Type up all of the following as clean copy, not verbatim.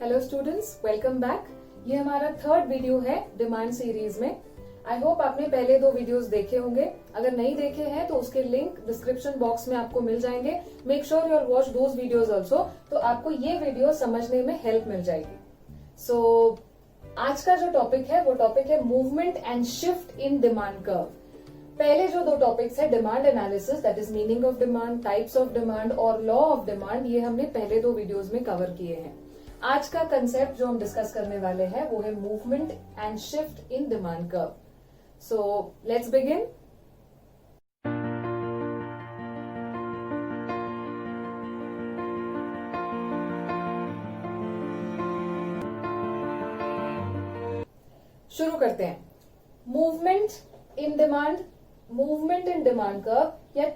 Hello students, welcome back. ये हमारा third video है डिमांड सीरीज में। आई होप आपने पहले 2 वीडियोस देखे होंगे। अगर नहीं देखे हैं तो उसके लिंक डिस्क्रिप्शन बॉक्स में आपको मिल जाएंगे। Make sure you watch those videos also, तो आपको ये वीडियो समझने में हेल्प मिल जाएगी। सो आज का जो टॉपिक है वो टॉपिक है movement and shift in demand curve. पहले जो 2 टॉपिक्स है demand analysis, that is meaning of demand, types of demand और लॉ ऑफ डिमांड, ये हमने पहले 2 वीडियोस में कवर किए हैं। आज का कंसेप्ट जो हम डिस्कस करने वाले हैं वो है movement and shift in demand curve. So let's begin. शुरू करते हैं। Movement in demand, movement in demand curve या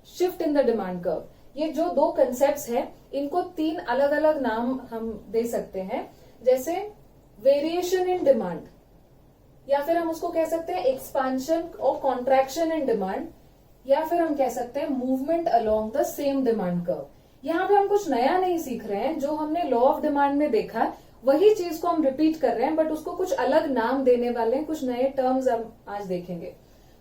shift in the demand curve, ये जो 2 कंसेप्ट्स हैं इनको 3 अलग अलग नाम हम दे सकते हैं। जैसे वेरिएशन इन डिमांड, या फिर हम उसको कह सकते हैं एक्सपांशन और कॉन्ट्रैक्शन इन डिमांड, या फिर हम कह सकते हैं movement along the same demand curve. यहाँ पे हम कुछ नया नहीं सीख रहे हैं, जो हमने लॉ ऑफ डिमांड में देखा वही चीज को हम रिपीट कर रहे हैं, बट उसको कुछ अलग नाम देने वाले हैं, कुछ नए टर्म्स हम आज देखेंगे।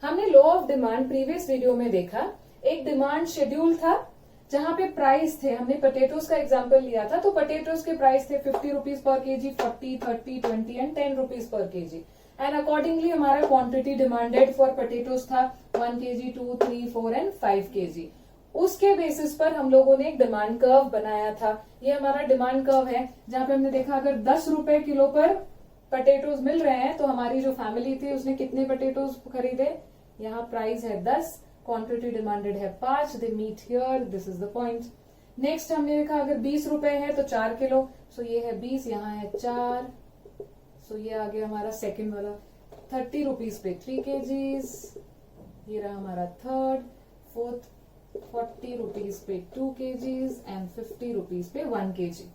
हमने law of demand previous video में देखा। एक डिमांड शेड्यूल था जहां पे प्राइस थे, हमने पोटैटोज का एग्जांपल लिया था, तो पोटैटोज के प्राइस थे 50 rupees per KG, 40, 30, 20 and 10 rupees per KG. And accordingly हमारा क्वांटिटी डिमांडेड फॉर पोटैटोज था 1 केजी, 2, 3, 4 एंड 5 केजी। उसके बेसिस पर हम लोगों ने एक डिमांड कर्व बनाया था। ये हमारा डिमांड कर्व है जहां पे हमने देखा अगर 10 रुपए किलो पर पोटैटोज मिल रहे हैं तो हमारी जो फैमिली थी उसने कितने पोटैटोज खरीदे। यहाँ प्राइस है 10, क्वांटिटी डिमांडेड है 5, they meet here, this is the point. Next हमने देखा अगर 20 रुपए है तो 4 किलो, सो ये है 20, यहाँ है 4, सो ये आ गया हमारा सेकंड वाला। 30 रुपीज पे 3 केजीज, ये रहा हमारा थर्ड। फोर्थ 40 रुपीज पे 2 केजीज एंड 50 रुपीज पे 1 केजी।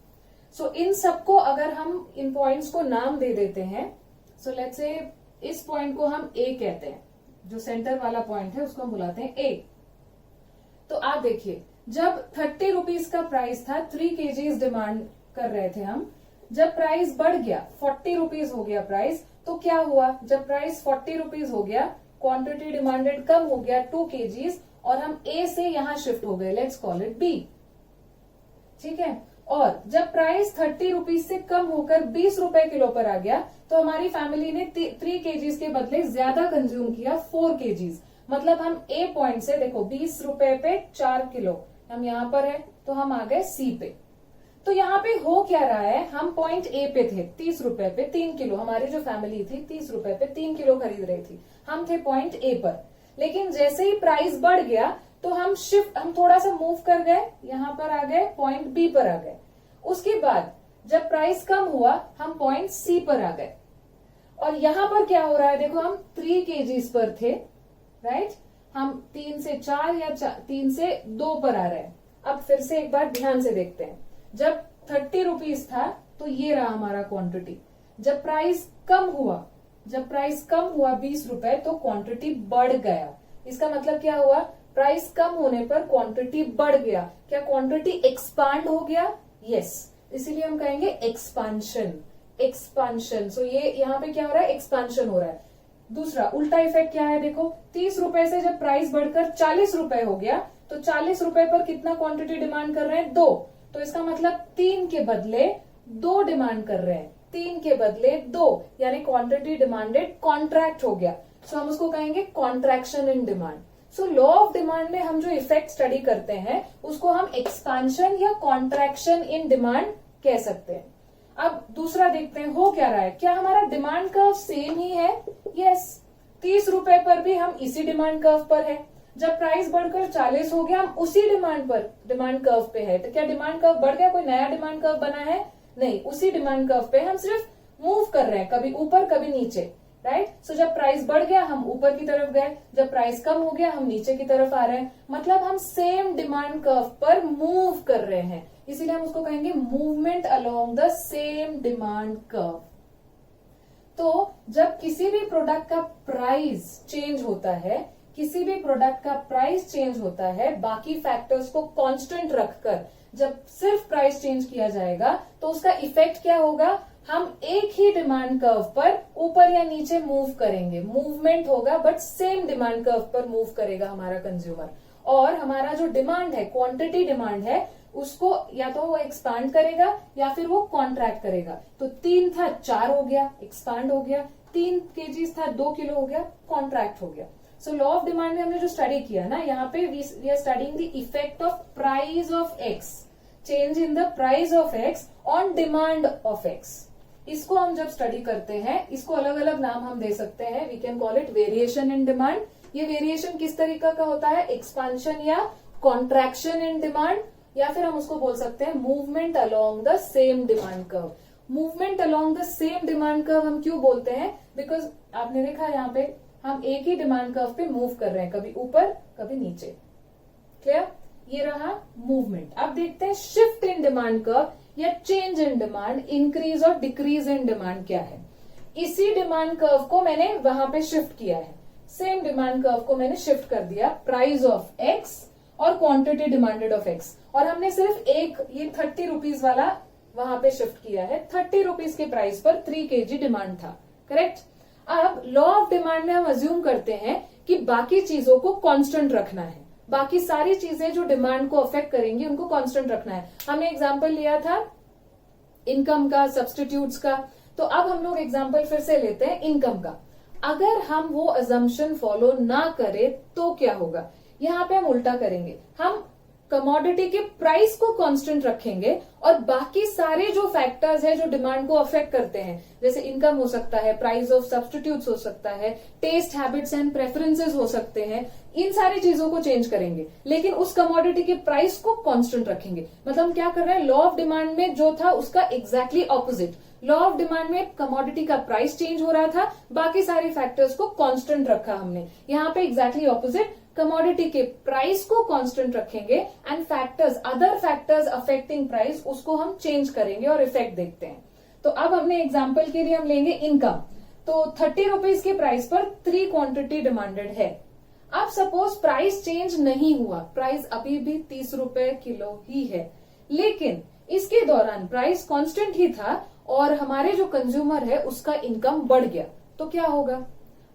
सो इन सबको अगर हम इन पॉइंट्स को नाम दे देते हैं, सो लेट्स से इस पॉइंट को हम ए कहते हैं, जो सेंटर वाला पॉइंट है उसको हम बुलाते हैं ए। तो आप देखिए, जब 30 रुपीज का प्राइस था, 3 केजीज डिमांड कर रहे थे हम। जब प्राइस बढ़ गया 40 रुपीज हो गया प्राइस, तो क्या हुआ, जब प्राइस 40 रुपीज हो गया, क्वांटिटी डिमांडेड कम हो गया 2 केजीज, और हम ए से यहां शिफ्ट हो गए, लेट्स कॉल इट बी। ठीक है। और जब प्राइस 30 रुपीज से कम होकर 20 रुपए किलो पर आ गया, तो हमारी फैमिली ने 3 केजीज के बदले ज्यादा कंज्यूम किया, 4 केजीज। मतलब हम ए पॉइंट से देखो 20 रुपए पे 4 किलो, हम यहाँ पर है तो हम आ गए सी पे। तो यहाँ पे हो क्या रहा है, हम पॉइंट ए पे थे, 30 रुपए पे 3 किलो, हमारी जो फैमिली थी 30 रुपए पे 3 किलो खरीद रही थी, हम थे पॉइंट ए पर। लेकिन जैसे ही प्राइस बढ़ गया तो हम थोड़ा सा मूव कर गए, यहाँ पर आ गए, पॉइंट बी पर आ गए। उसके बाद जब प्राइस कम हुआ हम पॉइंट सी पर आ गए, और यहाँ पर क्या हो रहा है, देखो हम 3 केजीज पर थे, राइट। हम 3 से 4 या 3 से 2 पर आ रहे हैं। अब फिर से एक बार ध्यान से देखते हैं। जब 30 रुपीज था तो ये रहा हमारा क्वांटिटी। जब प्राइस कम हुआ 20 रुपए, तो क्वांटिटी बढ़ गया। इसका मतलब क्या हुआ, प्राइस कम होने पर क्वांटिटी बढ़ गया। क्या क्वांटिटी एक्सपांड हो गया? यस, इसीलिए हम कहेंगे एक्सपांशन। सो ये यहाँ पे क्या हो रहा है, एक्सपांशन हो रहा है। दूसरा उल्टा इफेक्ट क्या है, देखो 30 रुपए से जब प्राइस बढ़कर 40 रुपए हो गया, तो 40 रुपए पर कितना क्वांटिटी डिमांड कर रहे हैं, 2। तो इसका मतलब 3 के बदले 2 डिमांड कर रहे हैं, 3 के बदले 2, यानी क्वांटिटी डिमांडेड कॉन्ट्रैक्ट हो गया। सो हम उसको कहेंगे contraction in demand. So law of demand में हम जो इफेक्ट स्टडी करते हैं उसको हम एक्सपांशन या कॉन्ट्रैक्शन इन डिमांड कह सकते हैं। अब दूसरा देखते हैं हो क्या रहा है, क्या हमारा डिमांड कर्व सेम ही है? यस, 30 रुपए पर भी हम इसी डिमांड कर्व पर है। जब प्राइस बढ़कर 40 हो गया हम उसी डिमांड कर्व पे है। तो क्या डिमांड कर्व बढ़ गया, कोई नया डिमांड कर्व बना है? नहीं, उसी डिमांड कर्व पे हम सिर्फ मूव कर रहे हैं, कभी ऊपर कभी नीचे, राइट। सो जब प्राइस बढ़ गया हम ऊपर की तरफ गए, जब प्राइस कम हो गया हम नीचे की तरफ आ रहे हैं। मतलब हम सेम डिमांड कर्व पर मूव कर रहे हैं, इसीलिए हम उसको कहेंगे movement along the same demand curve. तो जब किसी भी प्रोडक्ट का प्राइस चेंज होता है, बाकी फैक्टर्स को कांस्टेंट रखकर, जब सिर्फ प्राइस चेंज किया जाएगा तो उसका इफेक्ट क्या होगा, हम एक ही डिमांड कर्व पर ऊपर या नीचे मूव करेंगे, मूवमेंट होगा बट सेम डिमांड कर्व पर मूव करेगा हमारा कंज्यूमर। और हमारा जो डिमांड है, क्वांटिटी डिमांड है, उसको या तो वो एक्सपांड करेगा या फिर वो कॉन्ट्रैक्ट करेगा। तो 3 था 4 हो गया, एक्सपांड हो गया, 3 kgs था 2 किलो हो गया, कॉन्ट्रैक्ट हो गया। सो लॉ ऑफ डिमांड में हमने जो स्टडी किया ना, यहाँ पे we are studying the effect of price of X, change in the price of X on demand of X. इसको हम जब स्टडी करते हैं, इसको अलग अलग नाम हम दे सकते हैं। We can call it variation in demand. ये वेरिएशन किस तरीका का होता है, एक्सपांशन या कॉन्ट्रैक्शन इन डिमांड, या फिर हम उसको बोल सकते हैं movement along the same demand curve. Movement along the same demand curve हम क्यों बोलते हैं, बिकॉज आपने देखा यहाँ पे हम एक ही डिमांड कर्व पे मूव कर रहे हैं, कभी ऊपर कभी नीचे। क्लियर, ये रहा मूवमेंट। अब देखते हैं शिफ्ट इन डिमांड कर्व या चेंज इन डिमांड, इंक्रीज और डिक्रीज इन डिमांड क्या है। इसी डिमांड कर्व को मैंने वहां पे शिफ्ट किया है, सेम डिमांड कर्व को मैंने शिफ्ट कर दिया, प्राइस ऑफ एक्स और क्वांटिटी डिमांडेड ऑफ एक्स, और हमने सिर्फ एक ये 30 रुपीज वाला वहां पे शिफ्ट किया है। 30 रुपीज के प्राइस पर 3 kg डिमांड था, करेक्ट। अब लॉ ऑफ डिमांड में हम अज्यूम करते हैं कि बाकी चीजों को कांस्टेंट रखना है, बाकी सारी चीजें जो डिमांड को अफेक्ट करेंगी उनको कांस्टेंट रखना है। हमने एग्जांपल लिया था इनकम का, सब्स्टिट्यूट्स का, तो अब हम लोग एग्जांपल फिर से लेते हैं इनकम का। अगर हम वो अजम्पशन फॉलो ना करें तो क्या होगा, यहाँ पे हम उल्टा करेंगे, हम कमोडिटी के प्राइस को कांस्टेंट रखेंगे और बाकी सारे जो फैक्टर्स है जो डिमांड को अफेक्ट करते हैं, जैसे इनकम हो सकता है, प्राइस ऑफ सब्स्टिट्यूट्स हो सकता है, टेस्ट हैबिट्स एंड प्रेफरेंसेस हो सकते हैं, इन सारी चीजों को चेंज करेंगे, लेकिन उस कमोडिटी के प्राइस को कांस्टेंट रखेंगे। मतलब हम क्या कर रहे हैं, लॉ ऑफ डिमांड में जो था उसका exactly opposite. Law of demand में कमोडिटी का प्राइस चेंज हो रहा था, बाकी सारे फैक्टर्स को कांस्टेंट रखा हमने। यहाँ पे एग्जैक्टली ऑपोजिट, कमोडिटी के प्राइस को कांस्टेंट रखेंगे and factors, other factors affecting price, उसको हम चेंज करेंगे और इफेक्ट देखते हैं। तो अब हमने एग्जांपल के लिए हम लेंगे इनकम। तो 30 रुपीज के प्राइस पर 3 क्वांटिटी डिमांडेड है। अब सपोज प्राइस चेंज नहीं हुआ, प्राइस अभी भी 30 रुपए किलो ही है, लेकिन इसके दौरान प्राइस कांस्टेंट ही था और हमारे जो कंज्यूमर है उसका इनकम बढ़ गया, तो क्या होगा,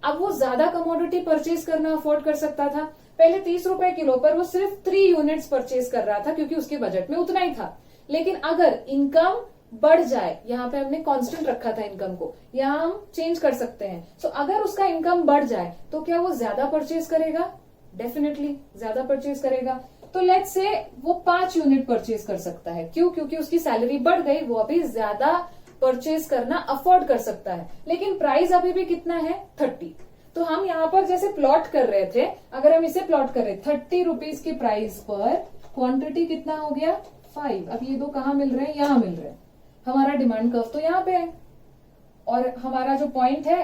अब वो ज्यादा कमोडिटी परचेज करना अफोर्ड कर सकता था। पहले 30 रुपए किलो पर वो सिर्फ 3 यूनिट्स परचेज कर रहा था क्योंकि उसके बजट में उतना ही था। लेकिन अगर इनकम बढ़ जाए, यहाँ पे हमने कांस्टेंट रखा था इनकम को, यहाँ हम चेंज कर सकते हैं। सो अगर उसका इनकम बढ़ जाए तो क्या वो ज्यादा परचेज करेगा, डेफिनेटली ज्यादा परचेज करेगा। तो लेट्स से वो 5 यूनिट परचेज कर सकता है, क्यों, क्योंकि उसकी सैलरी बढ़ गई, वो अभी ज्यादा परचेज करना अफोर्ड कर सकता है, लेकिन प्राइस अभी भी कितना है, 30। तो हम यहाँ पर जैसे प्लॉट कर रहे थे, अगर हम इसे प्लॉट कर रहे 30 रुपीज के प्राइस पर क्वांटिटी कितना हो गया, 5। अब ये दो कहाँ मिल रहे हैं, यहाँ मिल रहे हैं। हमारा डिमांड कर्व तो यहाँ पे है और हमारा जो पॉइंट है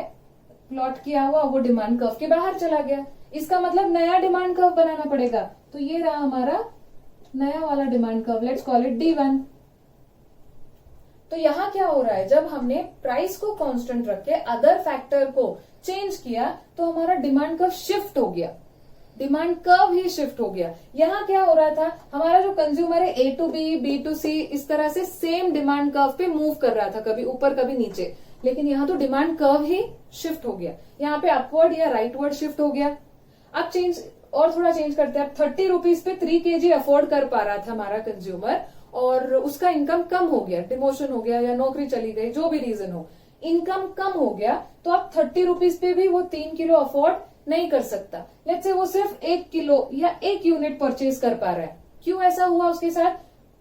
प्लॉट किया हुआ वो डिमांड कर्व के बाहर चला गया। इसका मतलब नया डिमांड कर्व बनाना पड़ेगा। तो ये रहा हमारा नया वाला demand curve, let's call it D1। तो यहाँ क्या हो रहा है, जब हमने प्राइस को कांस्टेंट रख के अदर फैक्टर को चेंज किया तो हमारा डिमांड कर्व शिफ्ट हो गया, डिमांड कर्व ही शिफ्ट हो गया। यहाँ क्या हो रहा था, हमारा जो कंज्यूमर है A to B, B to C, इस तरह से सेम डिमांड कर्व पे मूव कर रहा था, कभी ऊपर कभी नीचे, लेकिन यहाँ तो डिमांड कर्व ही शिफ्ट हो गया। यहाँ पे अपवर्ड या राइटवर्ड शिफ्ट हो गया। अब चेंज और थोड़ा चेंज करते हैं। 30 रुपीज पे 3 kg अफोर्ड कर पा रहा था हमारा कंज्यूमर और उसका इनकम कम हो गया, डिमोशन हो गया या नौकरी चली गई, जो भी रीजन हो, इनकम कम हो गया, तो अब 30 रुपीज पे भी वो 3 किलो अफोर्ड नहीं कर सकता। लेट्स से वो सिर्फ 1 किलो या 1 यूनिट परचेज कर पा रहा है। क्यों ऐसा हुआ उसके साथ,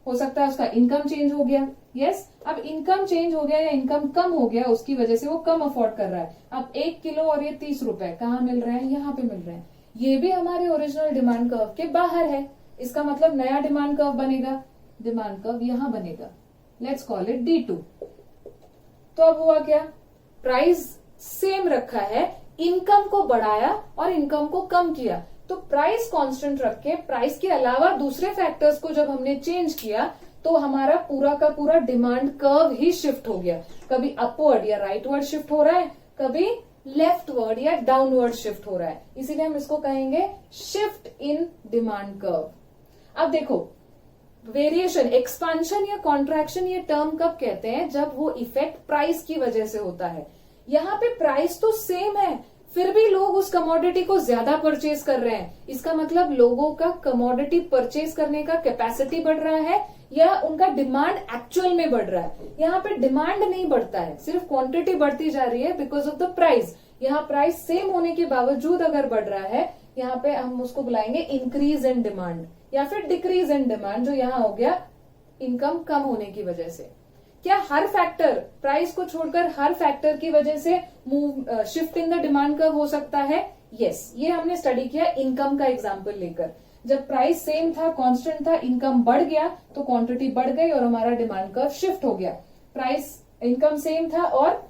हो सकता है उसका इनकम चेंज हो गया। यस, अब इनकम चेंज हो गया या इनकम कम हो गया, उसकी वजह से वो कम अफोर्ड कर रहा है। अब 1 किलो और ये 30 रुपए कहाँ मिल रहे हैं, यहाँ पे मिल रहे हैं। ये भी हमारे ओरिजिनल डिमांड कर्व के बाहर है। इसका मतलब नया डिमांड कर्व बनेगा, डिमांड कर्व यहां बनेगा, लेट्स कॉल इट D2। तो अब हुआ क्या, प्राइस सेम रखा है, इनकम को बढ़ाया और इनकम को कम किया। तो प्राइस कांस्टेंट रख के प्राइस के अलावा दूसरे फैक्टर्स को जब हमने चेंज किया तो हमारा पूरा का पूरा डिमांड कर्व ही शिफ्ट हो गया। कभी अपवर्ड या राइटवर्ड शिफ्ट हो रहा है, कभी लेफ्टवर्ड या डाउनवर्ड शिफ्ट हो रहा है। इसीलिए हम इसको कहेंगे शिफ्ट इन डिमांड कर्व। अब देखो, वेरिएशन, एक्सपांशन या कॉन्ट्रैक्शन ये टर्म कब कहते हैं? जब वो इफेक्ट प्राइस की वजह से होता है। यहाँ पे प्राइस तो सेम है, फिर भी लोग उस कमोडिटी को ज्यादा परचेज कर रहे हैं। इसका मतलब लोगों का कमोडिटी परचेज करने का कैपेसिटी बढ़ रहा है या उनका डिमांड एक्चुअल में बढ़ रहा है। यहाँ पे डिमांड नहीं बढ़ता है, सिर्फ क्वांटिटी बढ़ती जा रही है बिकॉज ऑफ द प्राइस। यहाँ प्राइस सेम होने के बावजूद अगर बढ़ रहा है, यहाँ पे हम उसको बुलाएंगे इंक्रीज इन डिमांड या फिर डिक्रीज इन डिमांड, जो यहाँ हो गया इनकम कम होने की वजह से। क्या हर फैक्टर, प्राइस को छोड़कर हर फैक्टर की वजह से shift in the demand curve हो सकता है? यस, ये हमने स्टडी किया इनकम का एग्जांपल लेकर। जब प्राइस सेम था, कांस्टेंट था, इनकम बढ़ गया तो क्वांटिटी बढ़ गई और हमारा डिमांड कर्व शिफ्ट हो गया। प्राइस इनकम सेम था और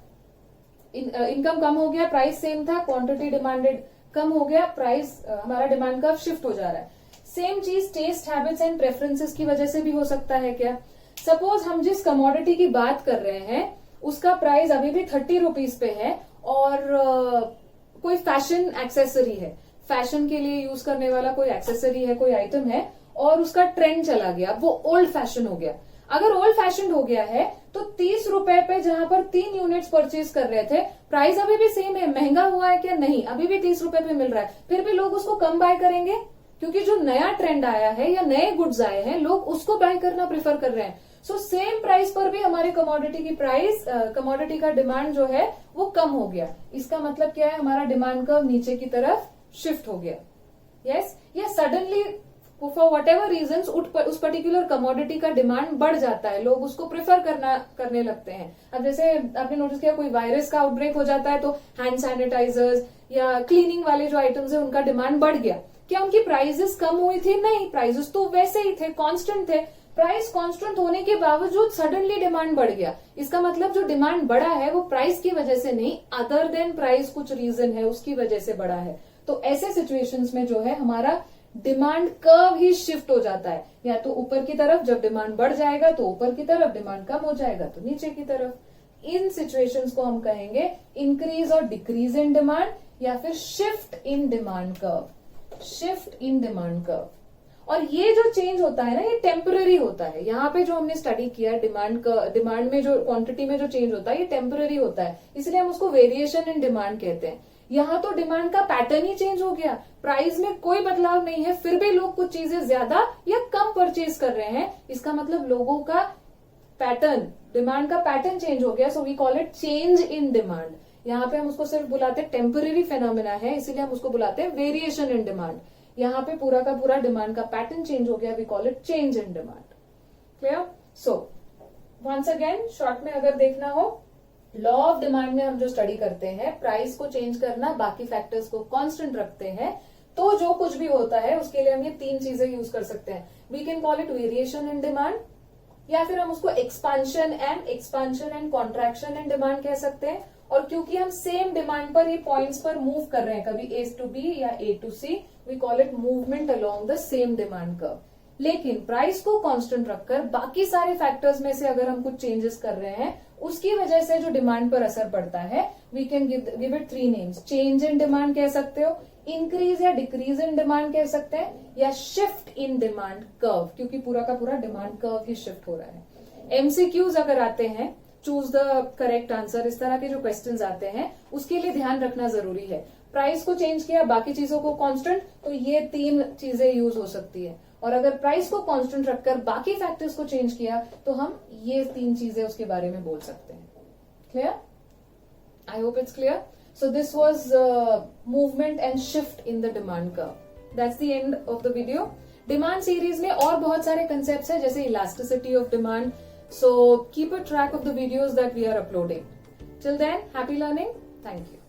इनकम कम हो गया, प्राइस सेम था, क्वांटिटी डिमांडेड कम हो गया, प्राइस हमारा डिमांड कर्व शिफ्ट हो जा रहा है। सेम चीज टेस्ट हैबिट्स एंड प्रेफरेंसेस की वजह से भी हो सकता है क्या? सपोज हम जिस कमोडिटी की बात कर रहे हैं उसका प्राइस अभी भी 30 रुपीज पे है और कोई फैशन एक्सेसरी है, फैशन के लिए यूज करने वाला कोई एक्सेसरी है, कोई आइटम है और उसका ट्रेंड चला गया, वो ओल्ड फैशन हो गया। अगर ओल्ड फैशन हो गया है तो 30 रुपए पे जहां पर 3 यूनिट्स परचेज कर रहे थे, प्राइस अभी भी सेम है। महंगा हुआ है क्या? नहीं, अभी भी 30 रुपए पे मिल रहा है, फिर भी लोग उसको कम बाय करेंगे क्योंकि जो नया ट्रेंड आया है या नए गुड्स आए हैं, लोग उसको बाय करना प्रेफर कर रहे हैं। सो सेम प्राइस पर भी हमारे कमोडिटी की प्राइस, कमोडिटी का डिमांड जो है वो कम हो गया। इसका मतलब क्या है? हमारा डिमांड कर्व नीचे की तरफ शिफ्ट हो गया। यस, या suddenly for whatever reason उस पर्टिकुलर कमोडिटी का डिमांड बढ़ जाता है, लोग उसको प्रेफर करने लगते हैं। अब जैसे आपने नोटिस किया कोई वायरस का आउटब्रेक हो जाता है तो हैंड सैनिटाइजर्स या क्लीनिंग वाले जो आइटम्स है उनका डिमांड बढ़ गया। क्या उनकी प्राइसेस कम हुई थी? नहीं, प्राइसेस तो वैसे ही थे, कांस्टेंट थे। प्राइस कांस्टेंट होने के बावजूद सडनली डिमांड बढ़ गया। इसका मतलब जो डिमांड बढ़ा है वो प्राइस की वजह से नहीं, अदर देन प्राइस कुछ रीजन है उसकी वजह से बढ़ा है। तो ऐसे सिचुएशंस में जो है हमारा डिमांड कर्व ही शिफ्ट हो जाता है, या तो ऊपर की तरफ जब डिमांड बढ़ जाएगा तो ऊपर की तरफ, डिमांड कम हो जाएगा तो नीचे की तरफ। इन सिचुएशंस को हम कहेंगे इंक्रीज और डिक्रीज इन डिमांड या फिर shift in demand curve, shift in demand curve. और ये जो चेंज होता है ना, ये टेम्पररी होता है। यहाँ पे जो हमने स्टडी किया डिमांड में जो क्वांटिटी में जो चेंज होता है ये टेम्पररी होता है, इसलिए हम उसको वेरिएशन इन डिमांड कहते हैं। यहाँ तो डिमांड का पैटर्न ही चेंज हो गया, प्राइस में कोई बदलाव नहीं है, फिर भी लोग कुछ चीजें ज्यादा या कम परचेज कर रहे हैं। इसका मतलब लोगों का पैटर्न, डिमांड का पैटर्न चेंज हो गया। So we call it change in demand. यहाँ पे हम उसको सिर्फ बुलाते हैं टेम्पररी फेनोमेना है, इसीलिए हम उसको बुलाते हैं वेरिएशन इन डिमांड। यहाँ पे पूरा का पूरा डिमांड का पैटर्न चेंज हो गया, we call it change in demand. Clear? So once again short में अगर देखना हो, लॉ ऑफ डिमांड में हम जो स्टडी करते हैं, प्राइस को चेंज करना, बाकी फैक्टर्स को कांस्टेंट रखते हैं, तो जो कुछ भी होता है उसके लिए हम ये 3 चीजें यूज कर सकते हैं। We can call it variation in demand, या फिर हम उसको expansion and contraction in demand कह सकते हैं। और क्योंकि हम सेम डिमांड पर ये पॉइंट्स पर मूव कर रहे हैं, कभी ए टू बी या A to C, we call it movement along the same demand curve. लेकिन प्राइस को कांस्टेंट रखकर बाकी सारे फैक्टर्स में से अगर हम कुछ चेंजेस कर रहे हैं, उसकी वजह से जो डिमांड पर असर पड़ता है, we can give it 3 names. Change in demand कह सकते हो, इंक्रीज या डिक्रीज इन डिमांड कह सकते हैं, या शिफ्ट इन डिमांड कर्व, क्योंकि पूरा का पूरा डिमांड कर्व ही शिफ्ट हो रहा है। एमसीक्यूज अगर आते हैं, चूज द करेक्ट आंसर, इस तरह के जो क्वेश्चंस आते हैं उसके लिए ध्यान रखना जरूरी है। प्राइस को चेंज किया, बाकी चीजों को कांस्टेंट, तो ये 3 चीजें यूज हो सकती है। और अगर प्राइस को कांस्टेंट रखकर बाकी फैक्टर्स को चेंज किया तो हम ये 3 चीजें उसके बारे में बोल सकते हैं। Clear? I hope it's clear. So this was movement and shift in the demand curve. That's the end of the video. Demand series में और बहुत सारे कंसेप्ट्स हैं, जैसे elasticity of demand. So keep a track of the videos that we are uploading. Till then, happy learning. Thank you.